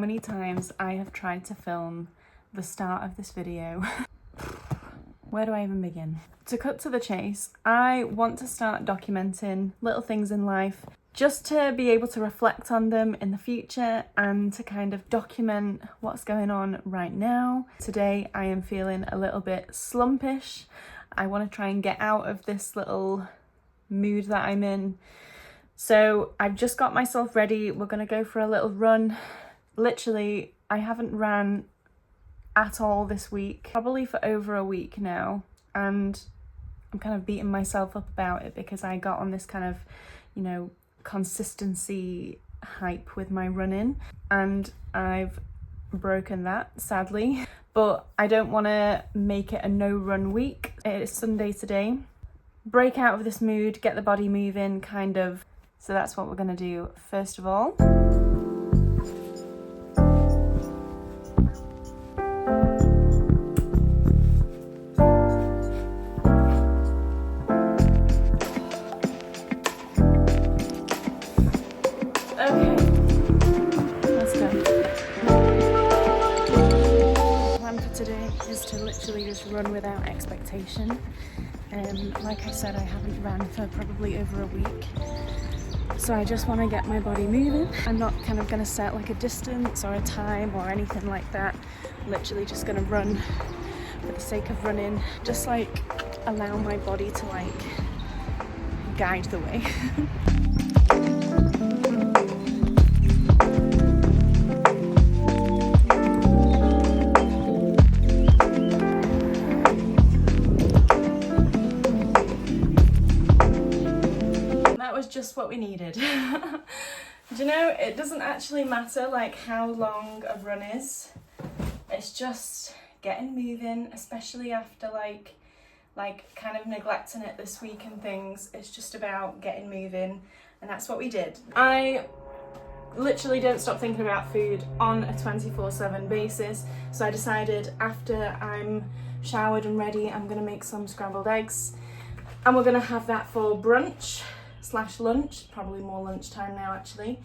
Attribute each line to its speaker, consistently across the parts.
Speaker 1: many times I have tried to film the start of this video. Where do I even begin? To cut to the chase, I want to start documenting little things in life just to be able to reflect on them in the future and to kind of document what's going on right now. Today I am feeling a little bit slumpish. I want to try and get out of this little mood that I'm in. So I've just got myself ready. We're going to go for a little run. Literally, I haven't ran at all this week, probably for over a week now. And I'm kind of beating myself up about it because I got on this kind of, you know, consistency hype with my running and I've broken that, sadly. But I don't want to make it a no run week. It is Sunday today. Break out of this mood, get the body moving, kind of. So that's what we're going to do first of all. Okay, let's go. The plan for today is to literally just run without expectation. Like I said, I haven't ran for probably over a week. So I just want to get my body moving. I'm not kind of going to set like a distance or a time or anything like that. Literally just going to run for the sake of running. Just like allow my body to like guide the way. Just what we needed. Do you know, it doesn't actually matter like how long a run is. It's just getting moving, especially after like kind of neglecting it this week and things. It's just about getting moving, and that's what we did. I literally don't stop thinking about food on a 24/7 basis, so I decided after I'm showered and ready, I'm gonna make some scrambled eggs and we're gonna have that for brunch / lunch, probably more lunchtime now actually.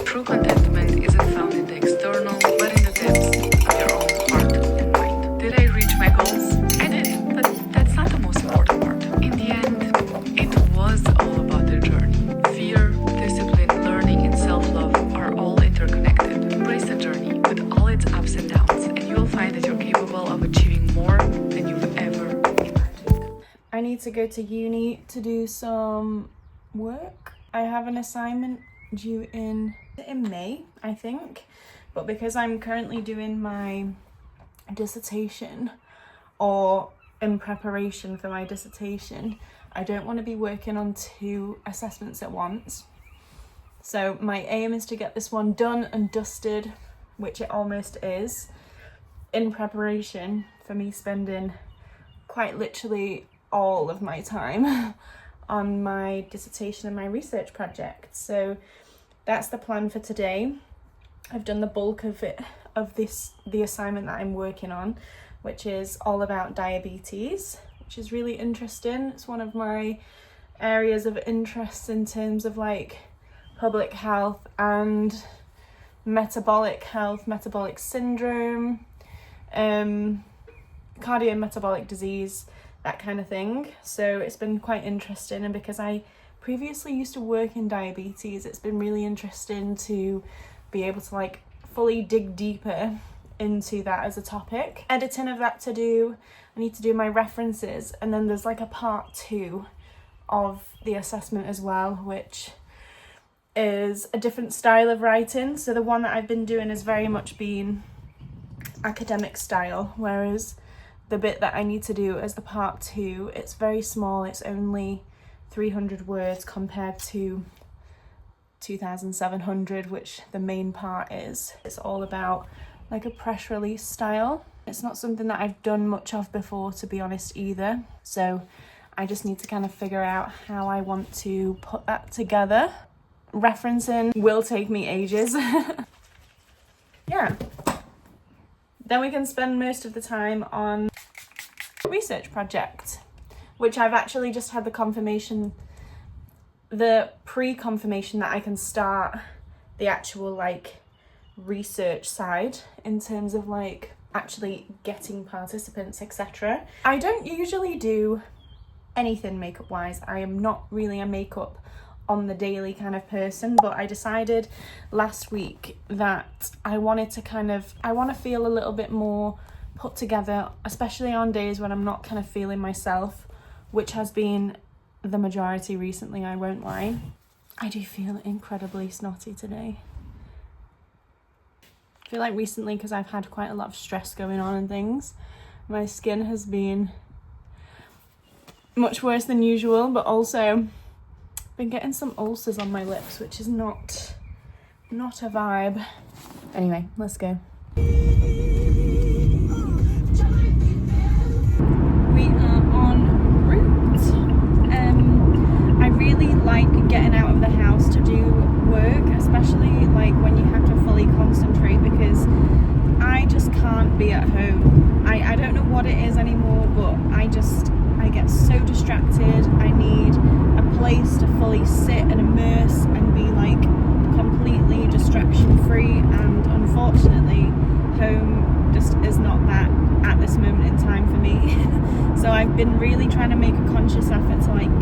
Speaker 2: True contentment isn't found in the external, but in the depths of your own heart and mind. Did I reach my goals? I did, but that's not the most important part. In the end, it was all about the journey. Fear, discipline, learning, and self-love are all interconnected. Embrace the journey with all its ups and downs, and you'll find that you're capable of achieving more than you've ever imagined.
Speaker 1: I need to go to uni to do some work. I have an assignment due in May, I think, but because I'm currently doing my dissertation or in preparation for my dissertation, I don't want to be working on 2 assessments at once. So my aim is to get this one done and dusted, which it almost is, in preparation for me spending quite literally all of my time on my dissertation and my research project. So that's the plan for today. I've done the bulk of it, the assignment that I'm working on, which is all about diabetes, which is really interesting. It's one of my areas of interest in terms of like public health and metabolic health, metabolic syndrome, cardiometabolic disease, that kind of thing. So it's been quite interesting, and because I previously used to work in diabetes, it's been really interesting to be able to like fully dig deeper into that as a topic. Editing of that to do, I need to do my references, and then there's like a part 2 of the assessment as well, which is a different style of writing. So the one that I've been doing has very much been academic style, whereas the bit that I need to do as the part 2, it's very small. It's only 300 words compared to 2,700, which the main part is. It's all about like a press release style. It's not something that I've done much of before, to be honest, either. So I just need to kind of figure out how I want to put that together. Referencing will take me ages. Yeah. Then we can spend most of the time on a research project. which I've actually just had the confirmation, the pre-confirmation that I can start the actual like research side in terms of like actually getting participants, etc. I don't usually do anything makeup wise. I am not really a makeup on the daily kind of person, but I decided last week that I want to feel a little bit more put together, especially on days when I'm not kind of feeling myself, which has been the majority recently, I won't lie. I do feel incredibly snotty today. I feel like recently, because I've had quite a lot of stress going on and things, my skin has been much worse than usual, but also been getting some ulcers on my lips, which is not a vibe. Anyway, let's go. We are en route. I really like getting out of the house to do work, especially like when you have to fully concentrate, because I just can't be at home. I don't know what it is anymore, but I get so distracted. I need a place to fully sit and immerse and be like completely distraction free, and unfortunately home just is not that at this moment in time for me. So I've been really trying to make a conscious effort to like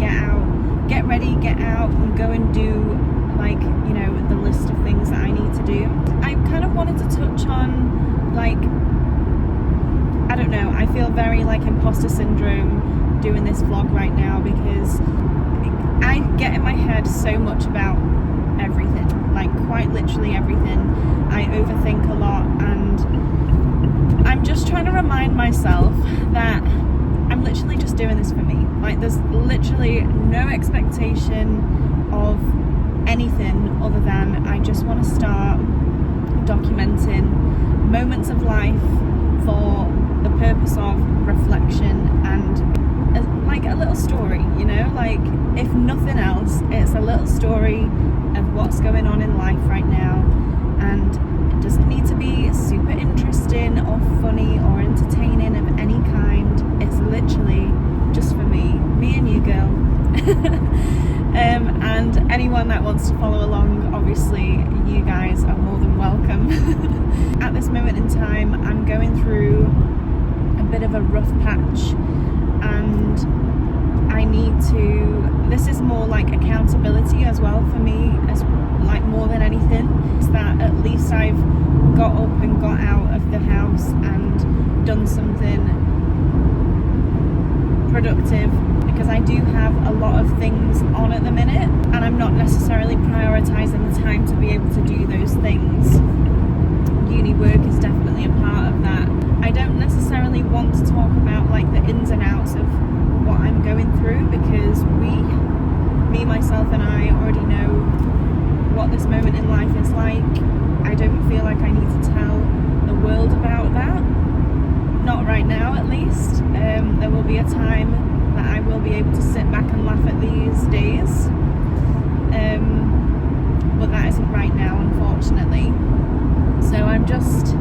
Speaker 1: get ready, get out and go and do like, you know, the list of things that I need to do. I kind of wanted to touch on like, I don't know, I feel very like imposter syndrome doing this vlog right now, because I get in my head so much about everything, like quite literally everything. I overthink a lot, and I'm just trying to remind myself that I'm literally just doing this for me. Like there's literally no expectation of anything other than I just want to start documenting moments of life for the purpose of reflection and like a little story, you know, like if nothing else, it's a little story of what's going on in life right now. And it doesn't need to be super interesting or funny or entertaining of any kind. It's literally just for me and you, girl. And anyone that wants to follow along, obviously you guys are more than welcome. At this moment in time, I'm going through a bit of a rough patch, and I need to, this is more like accountability as well for me, as like more than anything. It's that at least I've got up and got out of the house and done something productive, because I do have a lot of things on at the minute and I'm not necessarily prioritizing the time to be able to do those things. Uni work is definitely a part of that. I don't necessarily want to talk about like the ins and outs of what I'm going through, because me, myself and I already know what this moment in life is like. I don't feel like I need to tell the world about that. Not right now, at least. There will be a time that I will be able to sit back and laugh at these days. But that isn't right now, unfortunately. So I'm just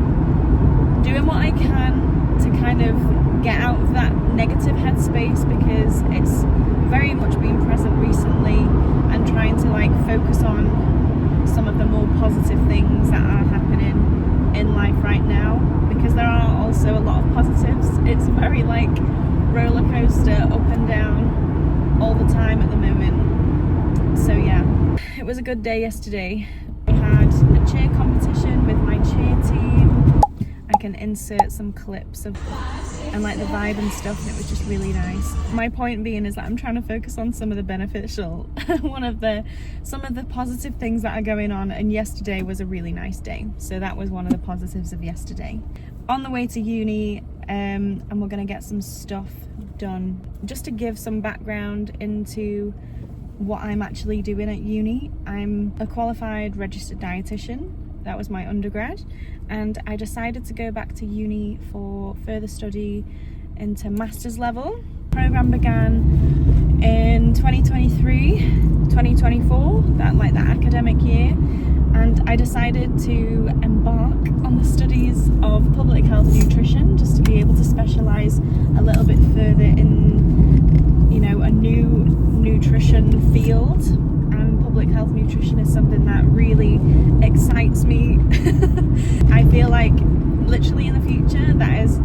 Speaker 1: doing what I can to kind of get out of that negative headspace, because it's very much been present recently, and trying to like focus on some of the more positive things that are happening in life right now, because there are also a lot of positives. It's very like roller coaster, up and down all the time at the moment. So yeah, it was a good day yesterday. We had a cheer competition with my cheer team. I can insert some clips of and like the vibe and stuff, and it was just really nice. My point being is that I'm trying to focus on some of the beneficial some of the positive things that are going on, and yesterday was a really nice day, so that was one of the positives of yesterday. On the way to uni, and we're going to get some stuff done. Just to give some background into what I'm actually doing at uni, I'm a qualified registered dietitian. That was my undergrad, and I decided to go back to uni for further study into master's level. The program began in 2023, 2024, that academic year, and I decided to embark on the studies of public health nutrition, just to be able to specialise a little bit further in, know, a new nutrition field, and public health nutrition is something that really excites me. I feel like literally in the future that is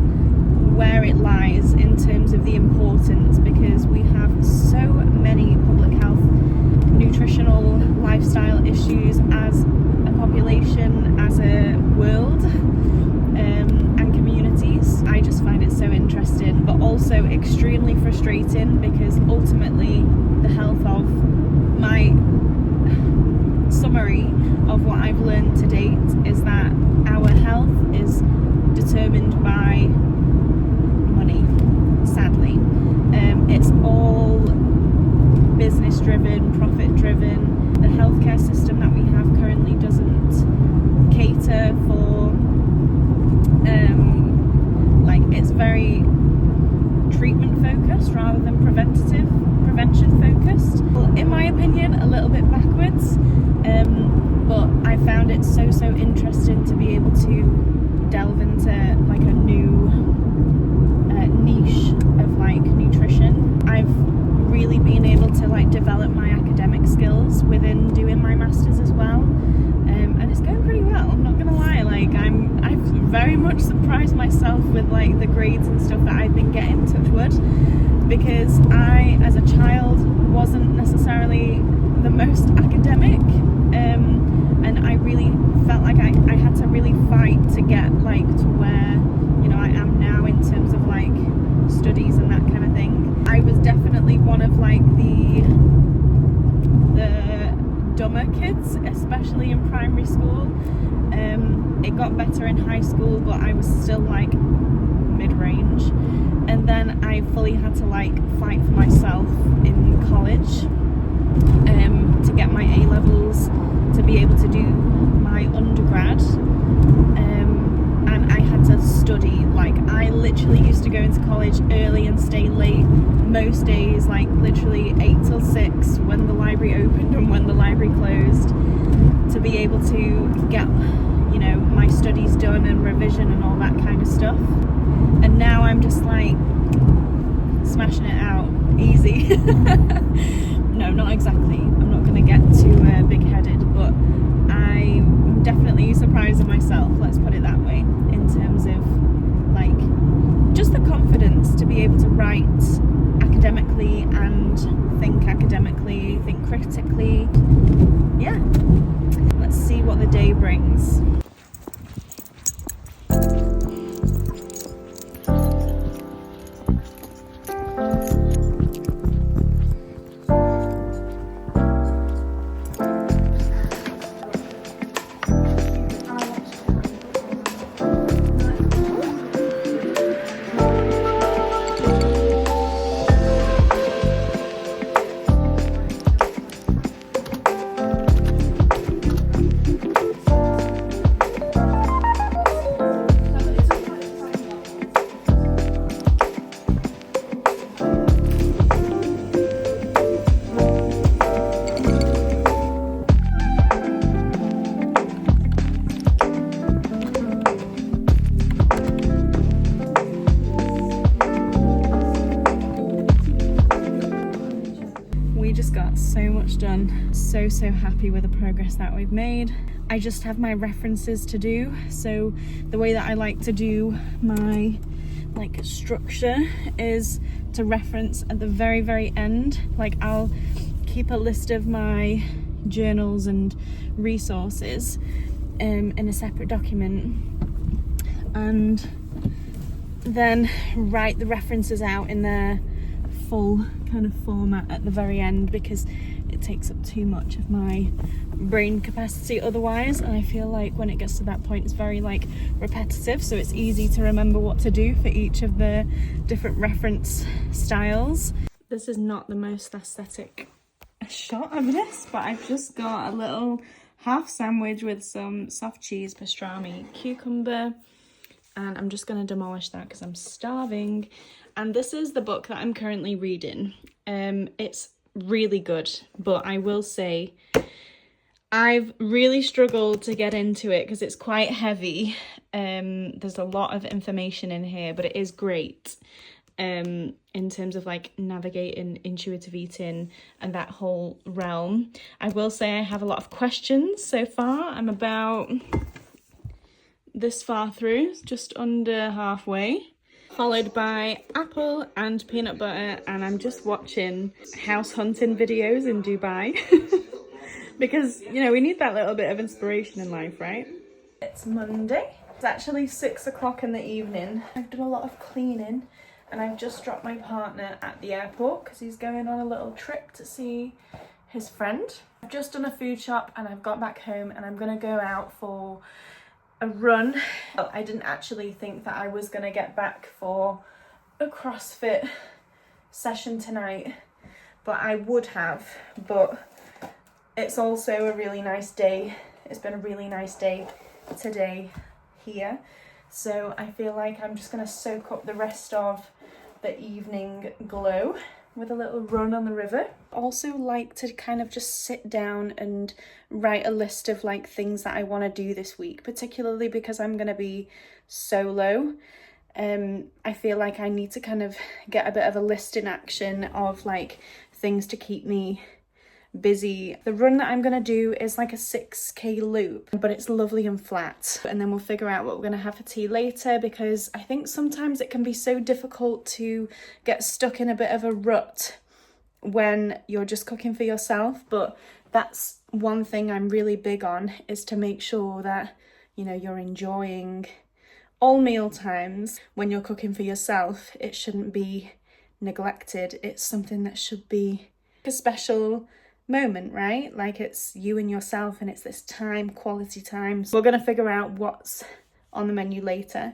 Speaker 1: where it lies in terms of the importance, because we have so many public health nutritional lifestyle issues as a population, as a world, and communities. I just find it so interesting, but also extremely frustrating, because ultimately the health of my summary of what I've learned to date is that our health is determined by money, sadly. It's all business driven, profit driven. The healthcare system that we have currently doesn't cater for, it's very treatment focused rather than prevention focused. Well, in my opinion, a little bit backwards, but I found it so interesting to be able to delve into like a new niche of like nutrition. I've really been able to like develop my academic skills within doing my masters as well, and it's going pretty well, I'm not gonna lie. Like I've very much surprised myself with like the grades and stuff that I've been getting, touch wood, because I as a child wasn't necessarily the most academic, and I really felt like I had to really fight to get like to where, you know, I am now in terms of like studies and that kind of thing. I was definitely one of like the dumber kids, especially in primary school. It got better in high school, but I was still like mid-range, and then I fully had to like fight for myself in college, to get my A levels, to be able to do my undergrad, and I had to study. Like I literally used to go into college early and stay late most days, like literally 8 till 6 when the library opened and when the library closed, to be able to get, you know, my studies done and revision and all that kind of stuff. And now I'm just like smashing it out easy. No, not exactly, I'm not going to get too big-headed, but I'm definitely surprising myself, let's put it that way, in terms of like just the confidence to be able to write academically and think academically, think critically. Yeah, let's see what the day brings. So much done. So happy with the progress that we've made. I just have my references to do. So the way that I like to do my like structure is to reference at the very end. Like I'll keep a list of my journals and resources in a separate document, and then write the references out in their full kind of format at the very end, because it takes up too much of my brain capacity otherwise, and I feel like when it gets to that point it's very like repetitive, so it's easy to remember what to do for each of the different reference styles. This is not the most aesthetic shot of this, but I've just got a little half sandwich with some soft cheese, pastrami, cucumber, and I'm just going to demolish that because I'm starving. And this is the book that I'm currently reading. It's really good, but I will say I've really struggled to get into it because it's quite heavy. There's a lot of information in here, but it is great. in terms of like navigating intuitive eating and that whole realm. I will say I have a lot of questions so far. I'm about this far through, just under halfway, followed by apple and peanut butter, and I'm just watching house hunting videos in Dubai because, you know, we need that little bit of inspiration in life, right? It's Monday. It's actually 6 o'clock in the evening. I've done a lot of cleaning and I've just dropped my partner at the airport because he's going on a little trip to see his friend. I've just done a food shop and I've got back home and I'm gonna go out for a run. I didn't actually think that I was gonna get back for a CrossFit session tonight, but I would have. But it's also a really nice day. It's been a really nice day today here. So I feel like I'm just gonna soak up the rest of the evening glow with a little run on the river. Also like to kind of just sit down and write a list of like things that I want to do this week, particularly because I'm going to be solo. I feel like I need to kind of get a bit of a list in action of like things to keep me busy. The run that I'm gonna do is like a 6k loop, but it's lovely and flat, and then we'll figure out what we're gonna have for tea later, because I think sometimes it can be so difficult to get stuck in a bit of a rut when you're just cooking for yourself. But that's one thing I'm really big on, is to make sure that, you know, you're enjoying all meal times. When you're cooking for yourself, it shouldn't be neglected. It's something that should be a special moment, right? Like it's you and yourself, and it's this time, quality time. So we're gonna figure out what's on the menu later.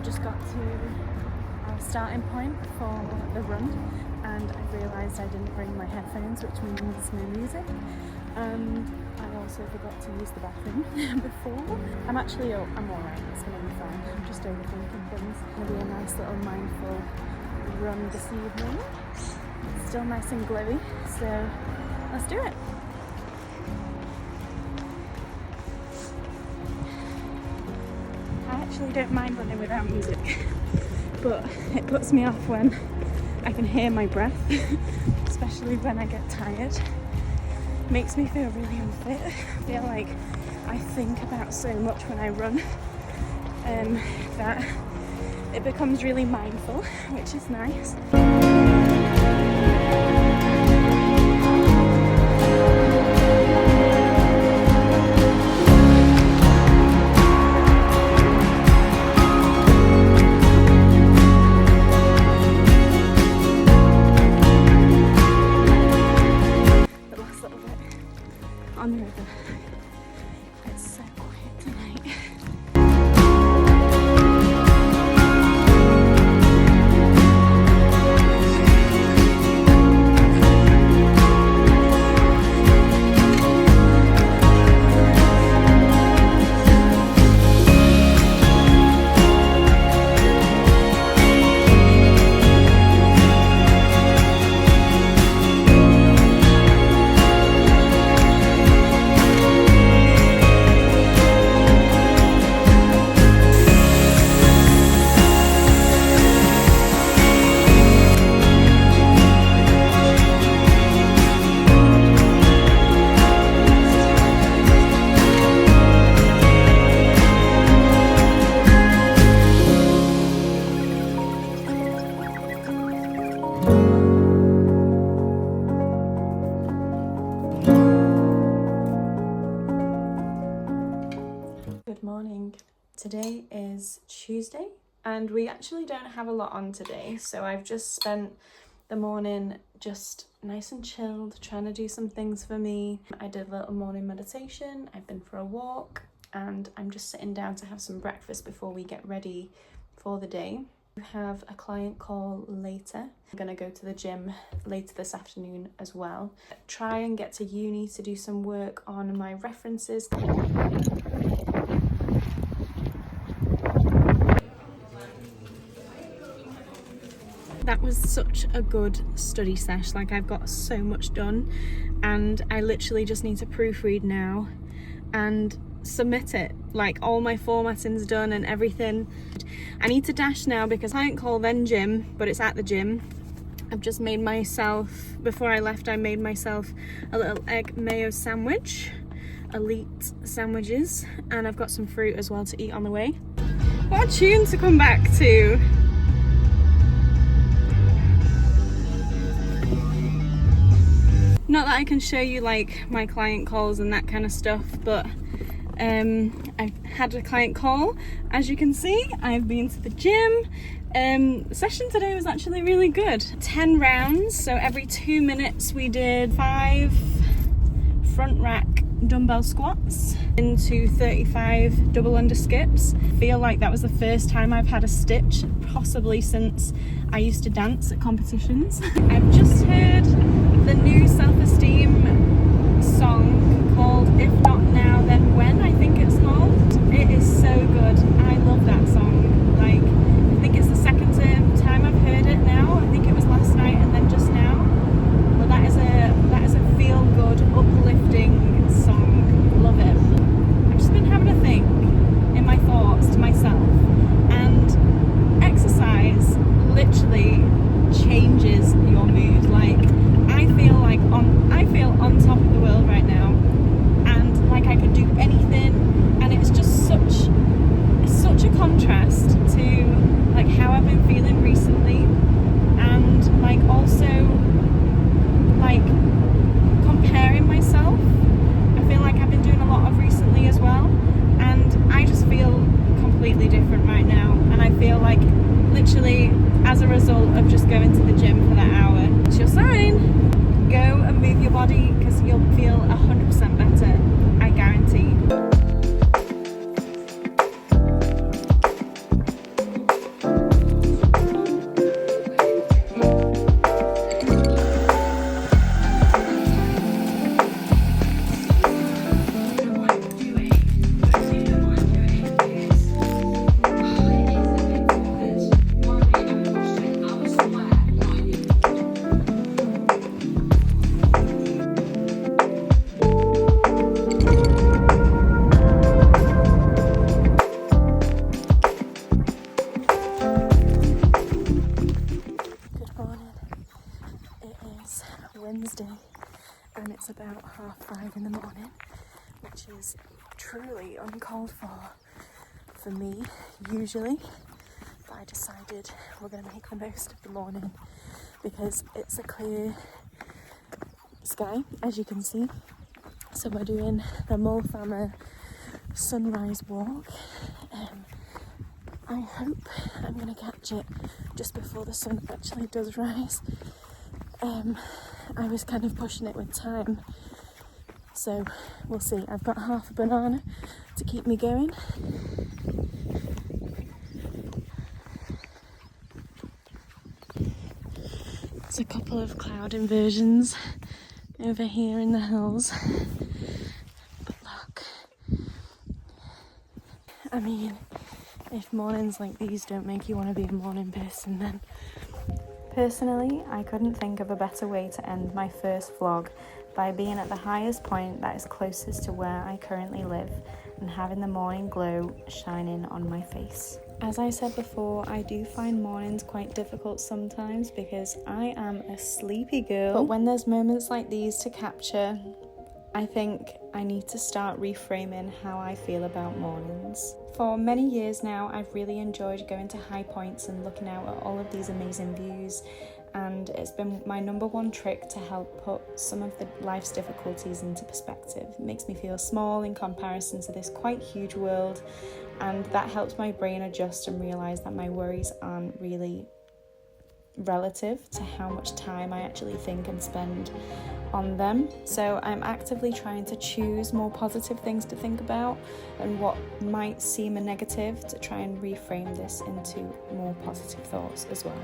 Speaker 1: Just got to our starting point for the run, and I realised I didn't bring my headphones, which means no music. I also forgot to use the bathroom before. I'm alright, it's gonna be fine. I'm just overthinking things. It's gonna be a nice little mindful run this evening. It's still nice and glowy, so let's do it. I actually don't mind running without music, but it puts me off when I can hear my breath, especially when I get tired. Makes me feel really unfit. I feel like I think about so much when I run that it becomes really mindful, which is nice. On the river. It's so quiet tonight. Good morning. Today is Tuesday and we actually don't have a lot on today, so I've just spent the morning just nice and chilled, trying to do some things for me. I did a little morning meditation, I've been for a walk, and I'm just sitting down to have some breakfast before we get ready for the day. We have a client call later. I'm gonna go to the gym later this afternoon as well. Try and get to uni to do some work on my references. That was such a good study sesh. Like, I've got so much done and I literally just need to proofread now and submit it. Like, all my formatting's done and everything. I need to dash now because I can't call then gym, but it's at the gym. I've just made myself, before I left, I made myself a little egg mayo sandwich, elite sandwiches, and I've got some fruit as well to eat on the way. What a tune to come back to. Not that I can show you like my client calls and that kind of stuff, but I've had a client call. As you can see, I've been to the gym. The session today was actually really good. 10 rounds, so every 2 minutes we did 5 front rack dumbbell squats into 35 double under skips. I feel like that was the first time I've had a stitch, possibly since I used to dance at competitions. I've just heard the new self-esteem song called If Not Now Then When, I think it's called. It is so good. I love that song. Like, I think it's the second time I've heard it now. I think it was last night and then just now. But that is a feel-good, uplifting song. Love it. I've just been having a think in my thoughts to myself, and exercise literally changes your mood. Like, I feel on top of the world right now, and like I could do anything, and it's just such a contrast to like how I've been feeling recently, and like also like comparing myself. I feel like I've been doing a lot of recently as well, and I just feel completely different right now, and I feel like literally as a result of just going to the gym for that hour. It's your sign. Go and move your body because you'll feel 100% better, I guarantee. Wednesday, and it's about 5:30 in the morning, which is truly uncalled for me usually, but I decided we're going to make the most of the morning because it's a clear sky, as you can see. So we're doing the Mulfama sunrise walk. I hope I'm going to catch it just before the sun actually does rise. I was kind of pushing it with time, so we'll see. I've got half a banana to keep me going. There's a couple of cloud inversions over here in the hills, but look, I mean, if mornings like these don't make you want to be a morning person, then personally, I couldn't think of a better way to end my first vlog by being at the highest point that is closest to where I currently live and having the morning glow shining on my face. As I said before, I do find mornings quite difficult sometimes because I am a sleepy girl. But when there's moments like these to capture, I think I need to start reframing how I feel about mornings. For many years now, I've really enjoyed going to high points and looking out at all of these amazing views, and it's been my number one trick to help put some of the life's difficulties into perspective. It makes me feel small in comparison to this quite huge world, and that helps my brain adjust and realise that my worries aren't really relative to how much time I actually think and spend on them. So I'm actively trying to choose more positive things to think about and what might seem a negative to try and reframe this into more positive thoughts as well.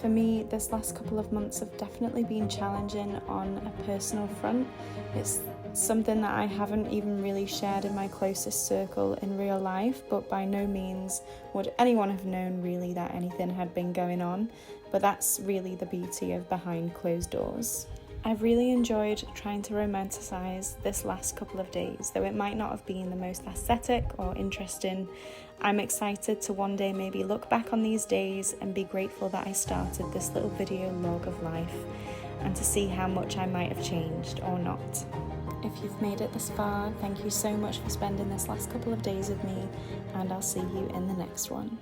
Speaker 1: For me, this last couple of months have definitely been challenging on a personal front. It's something that I haven't even really shared in my closest circle in real life, but by no means would anyone have known really that anything had been going on. but that's really the beauty of behind closed doors. I've really enjoyed trying to romanticize this last couple of days, though it might not have been the most aesthetic or interesting. I'm excited to one day maybe look back on these days and be grateful that I started this little video log of life, and to see how much I might have changed or not. If you've made it this far, thank you so much for spending this last couple of days with me, and I'll see you in the next one.